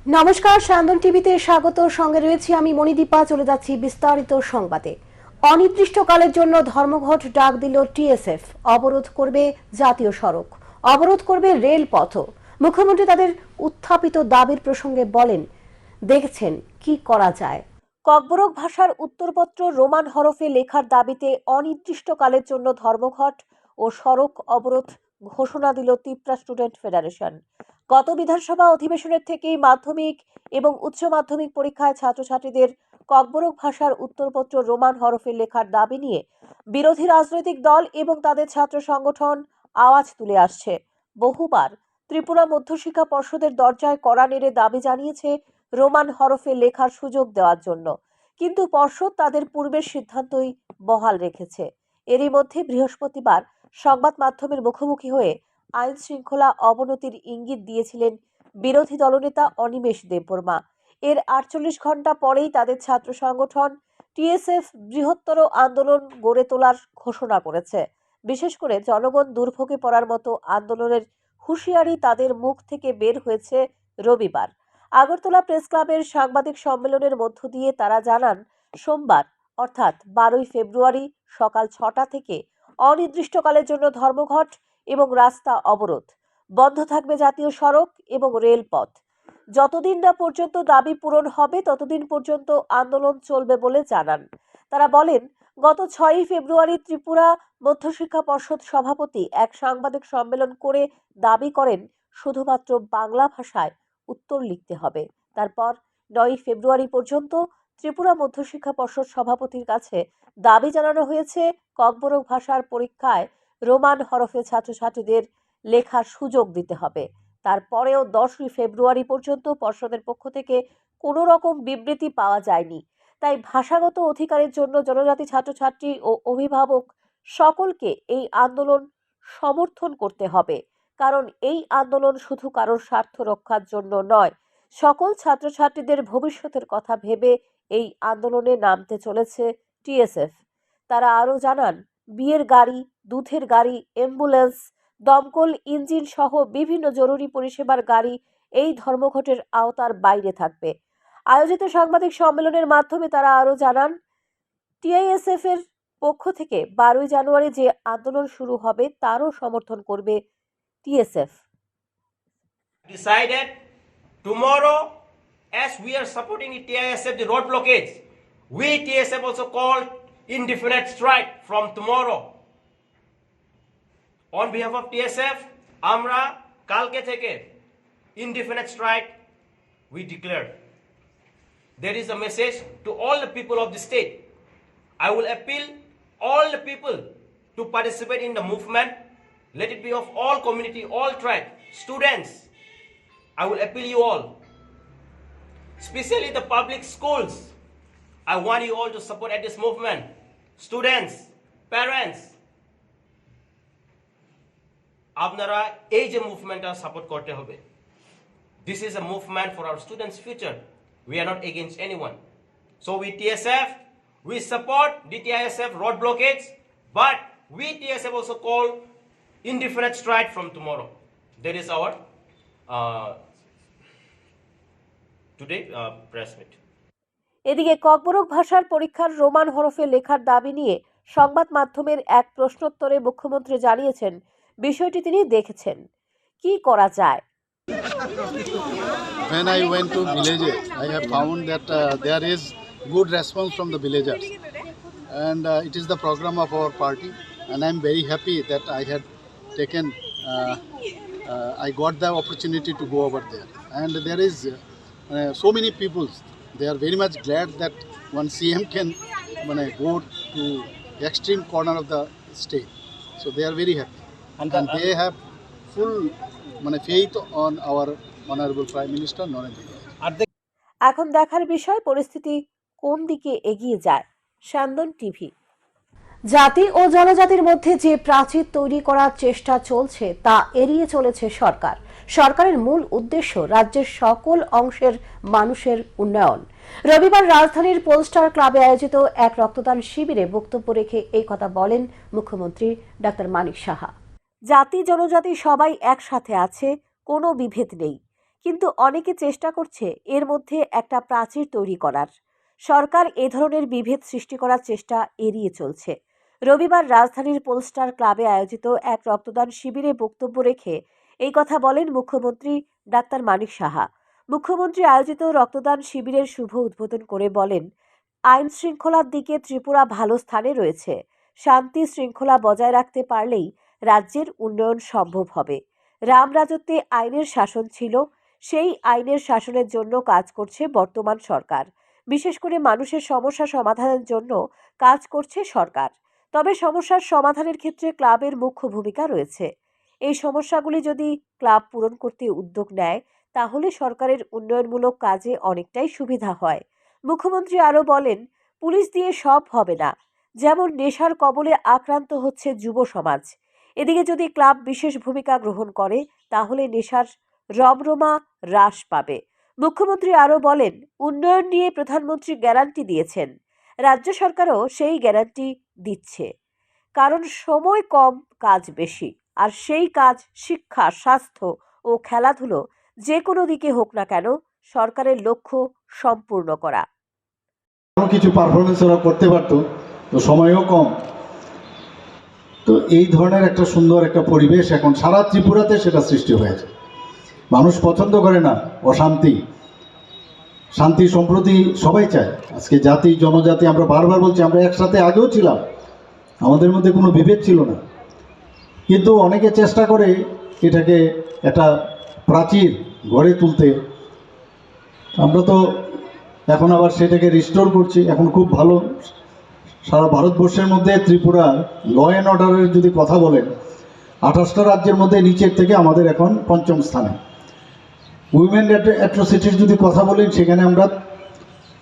নমস্কার, সান্দন টিভিতে স্বাগত। সঙ্গে রয়েছি আমি মণিদীপা। চলে যাচ্ছি বিস্তারিত সংবাদে। অনির্দিষ্টকালের জন্য ধর্মঘট ডাক দিল টিএসএফ। অবরোধ করবে জাতীয় সড়ক, অবরোধ করবে রেলপথ। মুখ্যমন্ত্রী তাদের উত্থাপিত দাবির প্রসঙ্গে বলেন, দেখছেন কি করা যায়। ককবরক ভাষার উত্তরপত্র রোমান হরফে লেখার দাবিতে অনির্দিষ্টকালের জন্য ধর্মঘট ও সড়ক অবরোধ ঘোষণা দিল ত্রিপুরা স্টুডেন্ট ফেডারেশন। গত বিধানসভা অধিবেশনের থেকেই মাধ্যমিক এবং উচ্চ মাধ্যমিক পরীক্ষায় ছাত্রছাত্রীদের ককবরক ভাষার উত্তরপত্র রোমান হরফে লেখার দাবি নিয়ে বিরোধী রাজনৈতিক দল এবং তাদের ছাত্র সংগঠন আওয়াজ তুলে আসছে। বহুবার ত্রিপুরা মধ্যশিক্ষা পর্ষদের দরজায় কড়া নেড়ে দাবি জানিয়েছে রোমান হরফে লেখার সুযোগ দেওয়ার জন্য, কিন্তু পর্ষদ তাদের পূর্বের সিদ্ধান্তই বহাল রেখেছে। এরই মধ্যে বৃহস্পতিবার সংবাদ মাধ্যমের মুখোমুখি হয়ে আইন শৃঙ্খলা অবনতির ইঙ্গিত দিয়েছিলেন বিরোধী দলনেতা অনিমেষ দেববর্মা। এর 48 ঘন্টা পরেই তাদের ছাত্র সংগঠন টিএসএফ বৃহত্তর আন্দোলন গড়ে তোলার ঘোষণা করেছে। বিশেষ করে জনগণ দুর্ভোগে পড়ার মতো আন্দোলনের হুঁশিয়ারি তাদের মুখ থেকে বের হয়েছে রবিবার। আগরতলা প্রেস ক্লাবের সাংবাদিক সম্মেলনের মধ্য দিয়ে তারা জানান, সোমবার অর্থাৎ 12 ফেব্রুয়ারি সকাল 6টা থেকে অনির্দিষ্টকালের জন্য ধর্মঘট এবং রাস্তা অবরোধ। বন্ধ থাকবে জাতীয় সড়ক এবং রেলপথ। যতদিন না পর্যন্ত দাবি পূরণ হবে ততদিন পর্যন্ত আন্দোলন চলবে বলে জানান। তারা বলেন, গত 6 ফেব্রুয়ারি ত্রিপুরা মধ্যশিক্ষা পর্ষদ সভাপতি এক সাংবাদিক সম্মেলন করে দাবি করেন শুধুমাত্র বাংলা ভাষায় উত্তর লিখতে হবে। তারপর 9 ফেব্রুয়ারি পর্যন্ত ত্রিপুরা মধ্যশিক্ষা পর্ষদ সভাপতির কাছে দাবি জানানো হয়েছে ককবরক ভাষার পরীক্ষায় রোমান হরফে ছাত্রছাত্রীদের লেখার সুযোগ দিতে হবে। তারপরেও 10 ফেব্রুয়ারি পর্যন্ত পর্ষদের পক্ষ থেকে কোনো রকম বিবৃতি পাওয়া যায়নি। তাই ভাষাগত অধিকারের জন্য জনজাতি ছাত্রছাত্রী ও অভিভাবক সকলকে এই আন্দোলন সমর্থন করতে হবে, কারণ এই আন্দোলন শুধু কারোর স্বার্থ রক্ষার জন্য নয়, সকল ছাত্রছাত্রীদের ভবিষ্যতের কথা ভেবে এই আন্দোলনে নামতে চলেছে টিএসএফ। তারা আরও জানান, বিয়ের গাড়ি, দুধের গাড়ি, অ্যাম্বুলেন্স, দমকল ইঞ্জিন সহ বিভিন্ন জরুরি পরিষেবার গাড়ি এই ধর্মঘটের আওতার বাইরে থাকবে। আয়োজিত সাংবাদিক সম্মেলনের মাধ্যমে তারা আরও জানান, টিআইএসএফ এর পক্ষ থেকে 12 জানুয়ারি যে আন্দোলন শুরু হবে তারও সমর্থন করবে TSF. Decided tomorrow, as we are supporting the TISF the road blockage, we TSF also called indefinite strike from tomorrow. On behalf of TSF, আমরা কালকে থেকে indefinite strike we declared. There is a message to all the people of the state. I will appeal all the people to participate in the movement. Let it be of all community, all tribe, students. I will appeal you all, especially the public schools. I want you all to support at this movement. Students, parents, আপনারা এই যে মুভমেন্টটা support করতে হবে। This is a movement for our students' future. We are not against anyone. So we TSF, we support the TISF road blockage, but we TSF also call indefinite strike from tomorrow. That is our today press meet. এদিকে ককবরক ভাষার পরীক্ষার Roman হরফে লেখার দাবি নিয়ে সংবাদ মাধ্যমের এক প্রশ্নোত্তরে মুখ্যমন্ত্রী জানিয়েছেন, বিষয়টি তিনি দেখেছেন, কি করা যায়। When I went to villages, I have found that there is good response from the villagers, and it is the program of our party, and I am very happy that I had taken, I got the opportunity to go over there, and there is so many people. They are very much glad that one CM can go to the extreme corner of the state, so they are very happy, and they have full faith on our honorable Prime Minister Narendra Modi. এখন দেখার বিষয় পরিস্থিতি কোন দিকে এগিয়ে যায়। সান্দন TV. জাতি ও জনজাতির মধ্যে যে প্রাচীর তৈরি করার চেষ্টা চলছে তা এড়িয়ে চলেছে সরকার। সরকারের মূল উদ্দেশ্য রাজ্যের সকল অংশের মানুষের উন্নয়ন। রবিবার রাজধানীর পোলস্টার ক্লাবে আয়োজিত এক রক্তদান শিবিরে বক্তব্য রেখে এই কথা বলেন মুখ্যমন্ত্রী ডাক্তার মানিক সাহা। জাতি জনজাতি সবাই একসাথে আছে, কোনো বিভেদ নেই, কিন্তু অনেকে চেষ্টা করছে এর মধ্যে একটা প্রাচীর তৈরি করার। সরকার এ ধরনের বিভেদ সৃষ্টি করার চেষ্টা এড়িয়ে চলছে। রবিবার রাজধানীর পোলস্টার ক্লাবে আয়োজিত এক রক্তদান শিবিরে বক্তব্য রেখে এই কথা বলেন মুখ্যমন্ত্রী ডাক্তার মানিক সাহা। মুখ্যমন্ত্রী আয়োজিত রক্তদান শিবিরের শুভ উদ্বোধন করে বলেন, আইন শৃঙ্খলার দিকে ত্রিপুরা ভালো স্থানে রয়েছে। শান্তি শৃঙ্খলা বজায় রাখতে পারলেই রাজ্যের উন্নয়ন সম্ভব হবে। রাম রাজত্বে আইনের শাসন ছিল, সেই আইনের শাসনের জন্য কাজ করছে বর্তমান সরকার। বিশেষ করে মানুষের সমস্যা সমাধানের জন্য কাজ করছে সরকার। তবে সমস্যার সমাধানের ক্ষেত্রে ক্লাবের মুখ্য ভূমিকা রয়েছে। এই সমস্যাগুলি যদি ক্লাব পূরণ করতে উদ্যোগ নেয় তাহলে সরকারের উন্নয়নমূলক কাজে অনেকটাই সুবিধা হয়। মুখ্যমন্ত্রী আরও বলেন, পুলিশ দিয়ে সব হবে না। যেমন নেশার কবলে আক্রান্ত হচ্ছে যুব সমাজ, এদিকে যদি ক্লাব বিশেষ ভূমিকা গ্রহণ করে তাহলে নেশার রমরমা হ্রাস পাবে। মুখ্যমন্ত্রী আরও বলেন, উন্নয়ন নিয়ে প্রধানমন্ত্রী গ্যারান্টি দিয়েছেন, রাজ্য সরকারও সেই গ্যারান্টি দিচ্ছে। কারণ সময় কম, কাজ বেশি, আর সেই কাজ শিক্ষা, স্বাস্থ্য ও খেলাধুলো যে কোনো দিকে হোক না কেন সরকারের লক্ষ্য সম্পূর্ণ করা। কিছু পারফরমেন্স ওরা করতে পারতো, তো সময়ও কম। তো এই ধরনের একটা সুন্দর একটা পরিবেশ এখন সারা ত্রিপুরাতে সেটা সৃষ্টি হয়েছে। মানুষ পছন্দ করে না অশান্তি, শান্তি সম্প্রতি সবাই চায়। আজকে জাতি জনজাতি আমরা বারবার বলছি, আমরা একসাথে আগেও ছিলাম, আমাদের মধ্যে কোনো বিভেদ ছিল না। কিন্তু অনেকে চেষ্টা করে এটাকে একটা প্রাচীর গড়ে তুলতে। আমরা তো এখন আবার সেটাকে রিস্টোর করছি। এখন খুব ভালো, সারা ভারতবর্ষের মধ্যে ত্রিপুরা ল অ্যান্ড অর্ডারের যদি কথা বলেন, 28টা রাজ্যের মধ্যে নিচের থেকে আমাদের এখন 5ম স্থানে। উইমেন অ্যাট্রোসিটির যদি কথা বলেন, সেখানে আমরা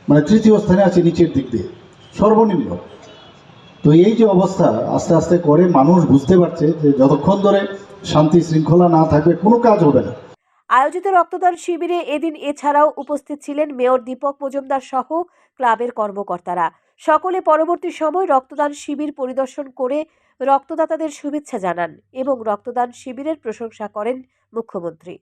মানে 3য় স্থানে আছি নিচের দিক দিয়ে, সর্বনিম্ন। তো এই যে অবস্থা আস্তে আস্তে করে মানুষ বুঝতে পারছে যে যতক্ষণ ধরে শান্তি শৃঙ্খলা না থাকবে কোনো কাজ হবে না। আয়োজিত রক্তদান শিবিরে এদিন এছাড়াও উপস্থিত ছিলেন মেয়র দীপক মজুমদার সহ ক্লাবের কর্মকর্তারা। সকলে পরবর্তী সময় রক্তদান শিবির পরিদর্শন করে রক্তদাতাদের শুভেচ্ছা জানান এবং রক্তদান শিবিরের প্রশংসা করেন মুখ্যমন্ত্রী।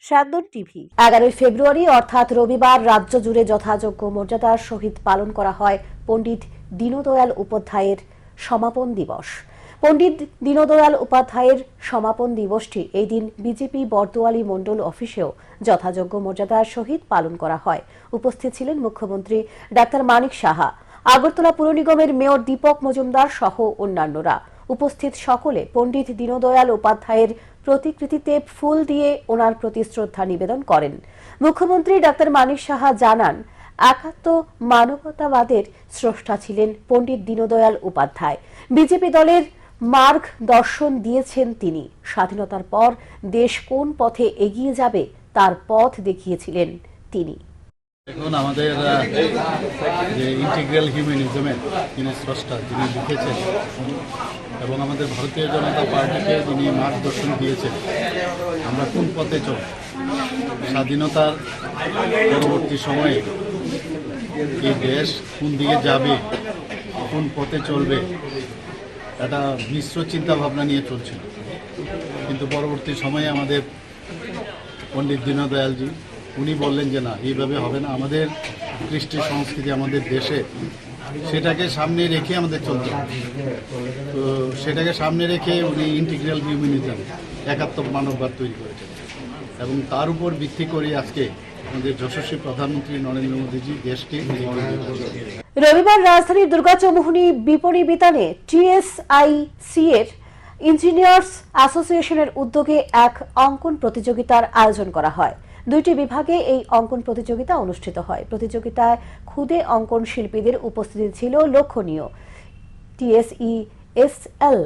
স্যান্দন টিভি। 11 ফেব্রুয়ারি অর্থাৎ রবিবার রাজ্য জুড়ে যথাযোগ্য মর্যাদার সহিত পালন করা হয় পণ্ডিত দীনদয়াল উপাধ্যায়ের সমাপন দিবস। পণ্ডিত দীনদয়াল উপাধ্যায়ের সমাপন দিবসটি এই দিন বিজেপি বর্দোয়ালি মণ্ডল অফিসেও যথাযোগ্য মর্যাদার সহিত পালন করা হয়। উপস্থিত ছিলেন মুখ্যমন্ত্রী ডাক্তার মানিক সাহা, আগরতলা পুর নিগমের মেয়র দীপক মজুমদার সহ অন্যান্যরা। উপস্থিত সকলে পণ্ডিত দীনদয়াল উপাধ্যায়ের প্রতিকৃতিতে ফুল দিয়ে ওনার প্রতি শ্রদ্ধা নিবেদন করেন। মুখ্যমন্ত্রী ডাক্তার মানিক সাহা জানান, একাত্ম মানবতাবাদের স্রষ্টা ছিলেন পণ্ডিত দীনদয়াল উপাধ্যায়। বিজেপি দলের মার্গ দর্শন দিয়েছেন তিনি। স্বাধীনতার পর দেশ কোন পথে এগিয়ে যাবে তার পথ দেখিয়েছিলেন তিনি। এখন আমাদের যে ইন্টিগ্রাল হিউম্যানিজমের যিনি স্রষ্টা, যিনি লিখেছেন এবং আমাদের ভারতীয় জনতা পার্টিকে যিনি মার্গদর্শন দিয়েছেন আমরা কোন পথে চল, স্বাধীনতার পরবর্তী সময়ে এই দেশ কোন দিকে যাবে, কোন পথে চলবে, একটা মিশ্র চিন্তাভাবনা নিয়ে চলছিল। কিন্তু পরবর্তী সময়ে আমাদের পণ্ডিত দীনদয়ালজি উনি বললেন যে না, এইভাবে হবে না, আমাদের কৃষ্টি সংস্কৃতি আমাদের দেশে সেটাকে সামনে রেখে আমাদের চলতে হবে। তো সেটাকে সামনে রেখে উনি ইন্টিগ্রাল হিউম্যানিজম, একাত্ম মানববাদ তৈরি করেছেন এবং তার উপর ভিত্তি করে আজকে আমাদের যশস্বী প্রধানমন্ত্রী নরেন্দ্র মোদীজি দেশকে। রবিবার রাজধানীর দুর্গাচৌমুহনী বিপণী বিতানে টিএসআইসি এর ইঞ্জিনিয়ার্স অ্যাসোসিয়েশনের উদ্যোগে এক অঙ্কন প্রতিযোগিতার আয়োজন করা হয়। 2টি বিভাগে এই অঙ্কন প্রতিযোগিতা অনুষ্ঠিত হয়। প্রতিযোগিতায় ক্ষুদে অঙ্কন শিল্পীদের উপস্থিতি ছিল লক্ষণীয়। টিএসইএসএল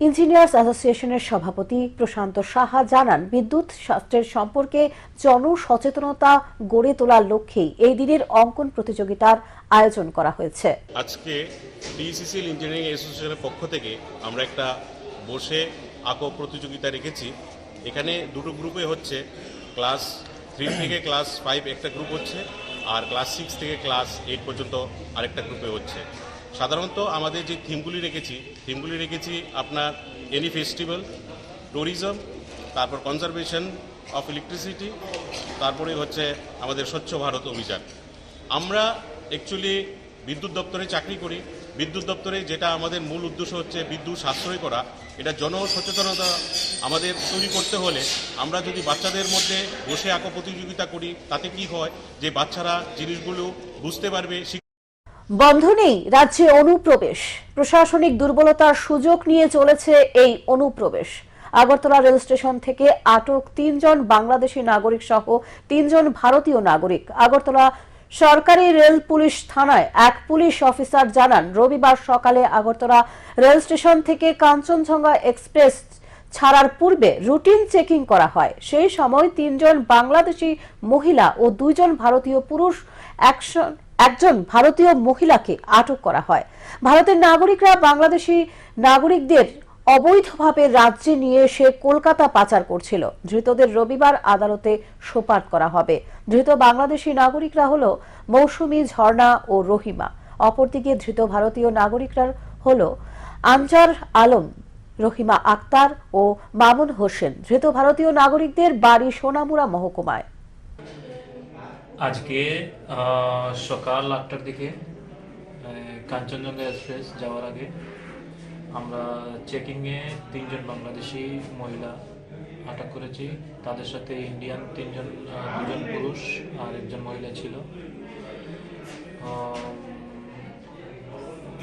ইঞ্জিনিয়ার্স অ্যাসোসিয়েশনের সভাপতি প্রশান্ত সাহা জানান, বিদ্যুৎ শাস্ত্রের সম্পর্কে জনসচেতনতা গড়ে তোলার লক্ষ্যেই এই দিনের অঙ্কন প্রতিযোগিতার আয়োজন করা হয়েছে। আজকে টিএসইএসএল ইঞ্জিনিয়ারিং অ্যাসোসিয়েশনের পক্ষ থেকে আমরা একটা বসে আঁকো প্রতিযোগিতা রেখেছি। এখানে দুটো গ্রুপে হচ্ছে, ক্লাস 3 থেকে ক্লাস 5 একটা গ্রুপ হচ্ছে, আর ক্লাস 6 থেকে ক্লাস 8 পর্যন্ত আরেকটা গ্রুপে হচ্ছে। সাধারণত আমাদের যে থিমগুলি রেখেছি আপনার এনি ফেস্টিভ্যাল, ট্যুরিজম, তারপর কনজারভেশন, অফ ইলেকট্রিসিটি, তারপরে হচ্ছে আমাদের স্বচ্ছ ভারত অভিযান। আমরা অ্যাকচুয়ালি বিদ্যুৎ দপ্তরে চাকরি করি। বিদ্যুৎ দপ্তরে যেটা আমাদের মূল উদ্দেশ্য হচ্ছে বিদ্যুৎ সাশ্রয় করা। এটা জনসচেতনতা আমাদের তৈরি করতে হলে আমরা যদি বাচ্চাদের মধ্যে বসে আঁকো প্রতিযোগিতা করি, তাতে কি হয় যে বাচ্চারা জিনিসগুলো বুঝতে পারবে। বন্ধ নেই রাজ্যে অনুপ্রবেশ, প্রশাসনিক দুর্বলতার সুযোগ নিয়ে চলেছে এই অনুপ্রবেশ। আগরতলা রেল স্টেশন থেকে আটক 3 জন বাংলাদেশি নাগরিক সহ 3 জন ভারতীয় নাগরিক। আগরতলা সরকারি রেল পুলিশ থানায় এক পুলিশ অফিসার জানান, রবিবার সকালে আগরতলা রেল স্টেশন থেকে কাঞ্চনজঙ্ঘা এক্সপ্রেস ছাড়ার পূর্বে রুটিন চেকিং করা হয়। সেই সময় 3 জন বাংলাদেশি মহিলা ও 2 জন ভারতীয় পুরুষ, একজন ভারতীয় মহিলাকে আটক করা হয়। ভারতের নাগরিকরা বাংলাদেশি নাগরিকদের অবৈধভাবে রাজ্যে নিয়ে এসে কলকাতা পাচার করছিল। ধৃতদের রবিবার আদালতে সোপর্দ করা হবে। ধৃত বাংলাদেশি নাগরিকরা হল মৌসুমী, ঝর্ণা ও রহিমা। অপরদিকে ধৃত ভারতীয় নাগরিকরা হল আনজার আলম, রহিমা আক্তার ও মামুন হোসেন। ধৃত ভারতীয় নাগরিকদের বাড়ি সোনামুড়া মহকুমায়। আজকে সকাল 8টার দিকে কাঞ্চনজঙ্ঘা এক্সপ্রেস যাওয়ার আগে আমরা চেকিংয়ে 3 জন বাংলাদেশি মহিলা আটক করেছি। তাদের সাথে ইন্ডিয়ান 2 জন পুরুষ আর 1 জন মহিলা ছিল।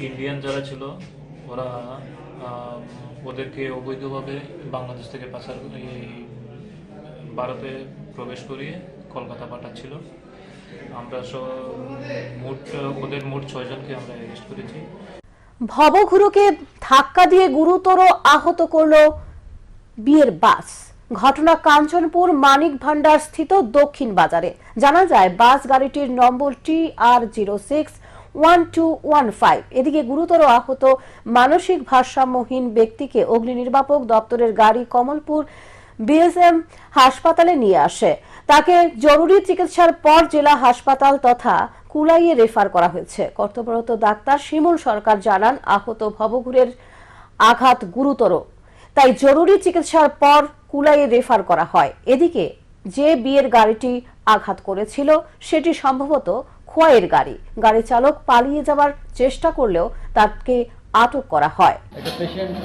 ইন্ডিয়ান যারা ছিল ওরা ওদেরকে অবৈধভাবে বাংলাদেশ থেকে পাচার ভারতে প্রবেশ করিয়ে কলকাতা পাঠাচ্ছিল। আমরা ওদের মোট 6 জনকে আমরা অ্যারেস্ট করেছি। ভবঘুরুকে ধাক্কা দিয়ে গুরুতর আহত করল বিয়ের বাস। ঘটনা কাঞ্চনপুর মানিক ভান্ডার স্থিত দক্ষিণ বাজারে। জানা যায় বাস গাড়িটির নম্বর TR061215। এদিকে গুরুতর আহত মানসিক ভারসাম্যহীন ব্যক্তিকে অগ্নি নির্বাপক দপ্তরের গাড়ি কমলপুর বিএসএম হাসপাতালে নিয়ে আসে। তাকে জরুরি চিকিৎসার পর জেলা হাসপাতাল তথা কুলাইয়ে রেফার করা হয়েছে। কর্তব্যরত ডাক্তার শিমুল সরকার জানান, আহত ভবঘুরের আঘাত গুরুতর, তাই জরুরি চিকিৎসার পর কুলাইয়ে রেফার করা হয়। এদিকে যে বিয়ের গাড়িটি আঘাত করেছিল সেটি সম্ভবত খোয়াইয়ের গাড়ি। গাড়ি চালক পালিয়ে যাওয়ার চেষ্টা করলেও তাকে আটক করা হয়। একটা পেশেন্ট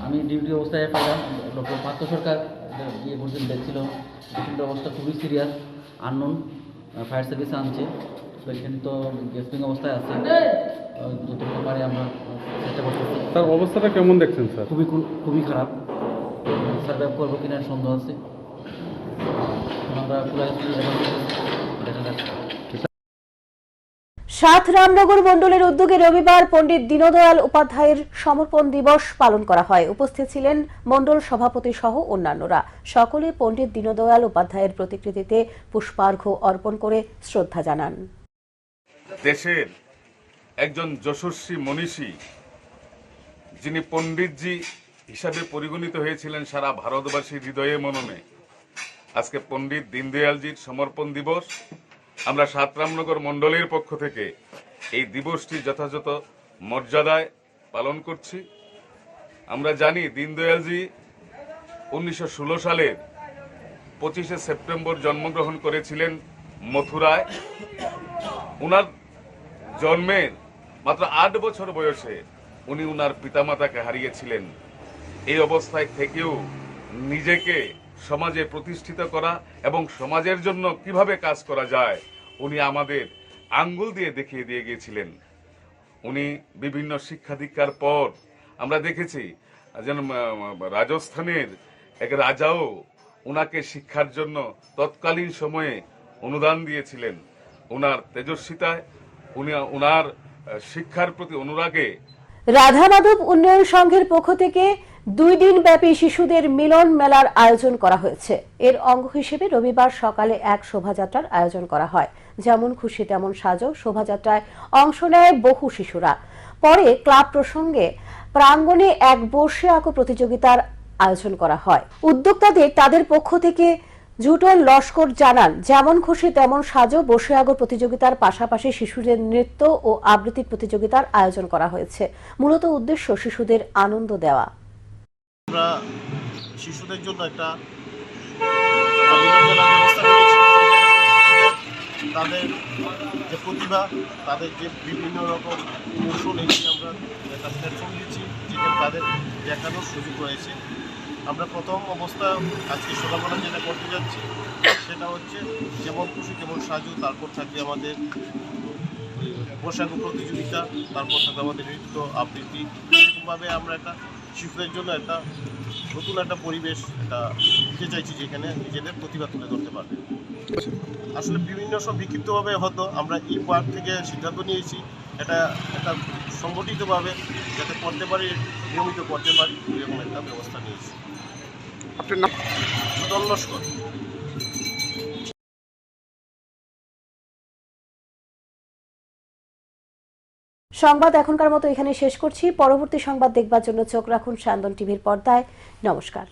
আমি ডিউটি অবস্থায় পেলাম, ডক্টর পার্থ সরকার গিয়ে বলছেন দেখছিল পেশেন্টের অবস্থা খুবই সিরিয়াস, আননোন, ফায়ার সার্ভিসে আনছে। পেশেন্ট তো গেস্টিং অবস্থায় আছে, যতটুকু পারে আমরা চেষ্টা করতেছি। তার অবস্থাটা কেমন দেখছেন স্যার? খুবই খারাপ, সার্ভাইভ করবো কিনা সন্দেহ আছে। আমরা দেখা যাচ্ছে। 7 রামনগর মণ্ডলের উদ্যোগে রবিবার পণ্ডিত দীনদয়াল উপাধ্যায়ের সমর্পণ দিবস পালন করা হয়। উপস্থিত ছিলেন মণ্ডল সভাপতি সহ অন্যান্যরা। সকলে পণ্ডিত দীনদয়াল উপাধ্যায়ের প্রতিকৃতিতে পুষ্পার্ঘ্য অর্পণ করে শ্রদ্ধা জানান। দেশের একজন যশস্বী মনীষী, যিনি পণ্ডিতজি হিসাবে পরিগণিত হয়েছিলেন সারা ভারতবাসীর হৃদয়ে মননে, আজকে পণ্ডিত দীনদয়ালজির সমর্পণ দিবস। আমরা 7 রামনগর মণ্ডলের পক্ষ থেকে এই দিবসটি যথাযথ মর্যাদায় পালন করছি। আমরা জানি দীনদয়ালজি 1916 সালের 25শে সেপ্টেম্বর জন্মগ্রহণ করেছিলেন মথুরায়। উনার জন্মের মাত্র 8 বছর বয়সে উনি উনার পিতামাতাকে হারিয়েছিলেন। এই অবস্থায় থেকেও নিজেকে সমাজে প্রতিষ্ঠিত করা এবং সমাজের জন্য কিভাবে কাজ করা যায় উনি আমাদের আঙ্গুল দিয়ে দেখিয়ে দিয়ে গিয়েছিলেন। উনি বিভিন্ন শিক্ষা দীক্ষার পর আমরা দেখেছি যেন রাজস্থানের এক রাজাও উনাকে শিক্ষার জন্য তৎকালীন সময়ে অনুদান দিয়েছিলেন। উনার তেজস্বিতায় উনার শিক্ষার প্রতি অনুরাগে রাধা মাধব উন্নয়ন সংঘের পক্ষ থেকে 2 দিন ব্যাপী শিশুদের মিলন মেলার আয়োজন করা হয়েছে। এর অঙ্গ হিসেবে রবিবার সকালে এক শোভাযাত্রার আয়োজন করা হয়। যেমন খুশি তেমন সাজো শোভাযাত্রায় অংশ নেয় বহু শিশুরা। পরে ক্লাব প্রসঙ্গে প্রাঙ্গণে এক বসে আঁকো প্রতিযোগিতার আয়োজন করা হয়। উদ্যোক্তাদের তাদের পক্ষ থেকে জুটন লস্কর জানান, যেমন খুশি তেমন সাজো বসে আঁকো প্রতিযোগিতার পাশাপাশি শিশুদের নৃত্য ও আবৃত্তি প্রতিযোগিতার আয়োজন করা হয়েছে। মূলত উদ্দেশ্য শিশুদের আনন্দ দেওয়া। আমরা শিশুদের জন্য একটা বিনোদনের ব্যবস্থা করেছি। তাদের যে প্রতিভা, তাদের যে বিভিন্ন রকম কৌশল, এগুলি আমরা একটা প্ল্যাটফর্ম দিচ্ছি যেখানে তাদের দেখানোর সুযোগ রয়েছে। আমরা প্রথম অবস্থা আজকে সকালবেলা যেটা করতে যাচ্ছি সেটা হচ্ছে যেমন খুশি তেমন সাজু, তারপর থাকবে আমাদের পোশাক প্রতিযোগিতা, তারপর থাকবে আমাদের নৃত্য আবৃত্তি। এরকমভাবে আমরা একটা শিশুদের জন্য একটা নতুন একটা পরিবেশ এটা দিতে চাইছি যেখানে নিজেদের প্রতিভা তুলে ধরতে পারবে। আসলে বিভিন্ন সব বিক্ষিপ্তভাবে হতো আমরা এই পার্ক থেকে সিদ্ধান্ত নিয়েছি এটা একটা সংগঠিতভাবে যাতে করতে পারি, নিয়মিত করতে পারি, এরকম একটা ব্যবস্থা নিয়েছি। আপনার নাম? সুদন লস্কর। সংবাদ এখনকার মতো এখানে শেষ করছি। পরবর্তী সংবাদ দেখবার জন্য চোখ রাখুন স্যান্দন টিভির পর্দায়। নমস্কার।